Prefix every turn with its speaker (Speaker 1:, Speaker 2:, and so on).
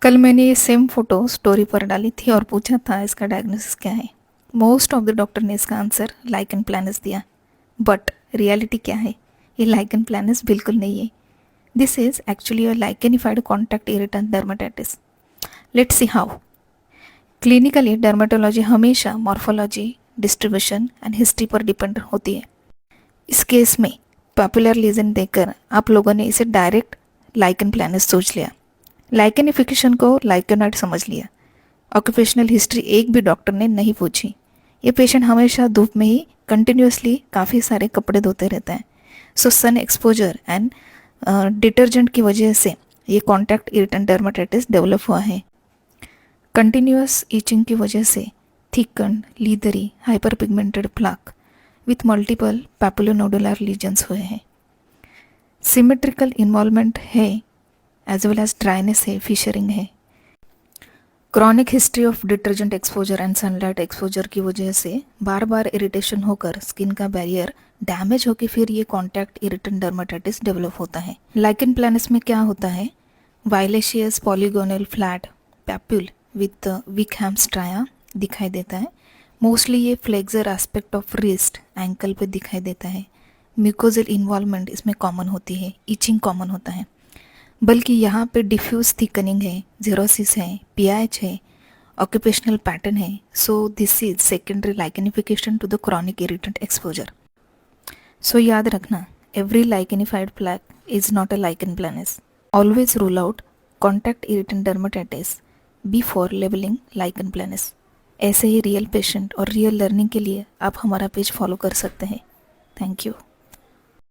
Speaker 1: कल मैंने ये सेम फोटो स्टोरी पर डाली थी और पूछा था इसका डायग्नोसिस क्या है। मोस्ट ऑफ द डॉक्टर ने इसका आंसर लाइकन प्लानस दिया। बट रियलिटी क्या है? ये लाइकन प्लानस बिल्कुल नहीं है। This is actually a lichenified contact irritant dermatitis. Let's see how. Clinically dermatology हमेशा मॉर्फोलॉजी, डिस्ट्रीब्यूशन एंड हिस्ट्री पर डिपेंड होती है। इस केस में पॉपुलर लीजन देखकर आप लोगों ने इसे डायरेक्ट लाइकन प्लानस सोच लिया। लाइकेनिफिकेशन को लाइकेनॉइड समझ लिया। ऑक्यूपेशनल हिस्ट्री एक भी डॉक्टर ने नहीं पूछी। ये पेशेंट हमेशा धूप में ही कंटिन्यूसली काफ़ी सारे कपड़े धोते रहते हैं। सो सन एक्सपोजर एंड डिटर्जेंट की वजह से ये कॉन्टैक्ट इरिटेंट डर्मेटाइटिस डेवलप हुआ है। कंटिन्यूस ईचिंग की वजह से thicken, leathery, hyper pigmented plaque with multiple papulonodular lesions हुए हैं। सिमेट्रिकल इन्वॉल्वमेंट है एज वेल एज ड्राइनेस है, फिशरिंग है। Chronic history of detergent exposure and sunlight exposure की वजह से बार बार इरिटेशन होकर स्किन का बैरियर डैमेज होकर फिर ये कॉन्टैक्ट इरिटेंट डर्मेटाइटिस डेवलप होता है। लाइकन प्लानस में क्या होता है? Violaceous polygonal flat papule with Wickham striae दिखाई देता है। मोस्टली ये flexor aspect of wrist ankle पे दिखाई देता है। म्यूकोजल इन्वॉल्वमेंट इसमें कॉमन होती है, ईचिंग कॉमन होता है। बल्कि यहाँ पे डिफ्यूज थिकनिंग है, जेरोसिस है, पीआईएच है, ऑक्यूपेशनल पैटर्न है। So this is secondary lichenification to the chronic irritant exposure. So याद रखना, every lichenified plaque is not a lichen planus. Always rule out contact irritant dermatitis before labelling lichen planus. ऐसे ही real patient और real learning के लिए आप हमारा page follow कर सकते हैं। Thank you.